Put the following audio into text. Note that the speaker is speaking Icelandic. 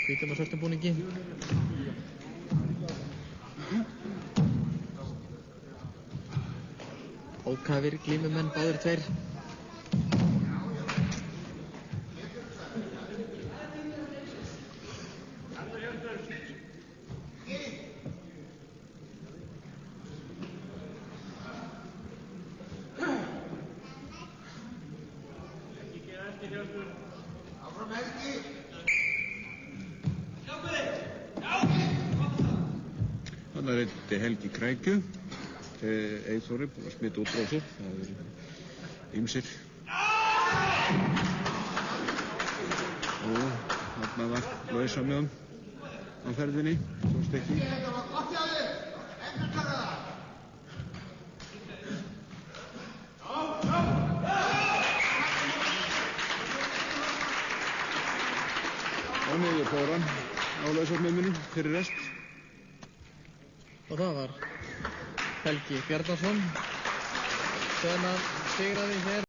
hvítum og svörtum búningi. Ókafir glímumenn báðir tveir. Þarna reiddi Helgi Krækju, Eyþóri búinn að smita út frá sér, það eru ýmsir. Og þarna var lausamjöðum á ferðinni, svo stekki. Og niður fór hann á lausamjöðunum fyrir rest. Og það var Helgi Bjarnason sem sigraði hér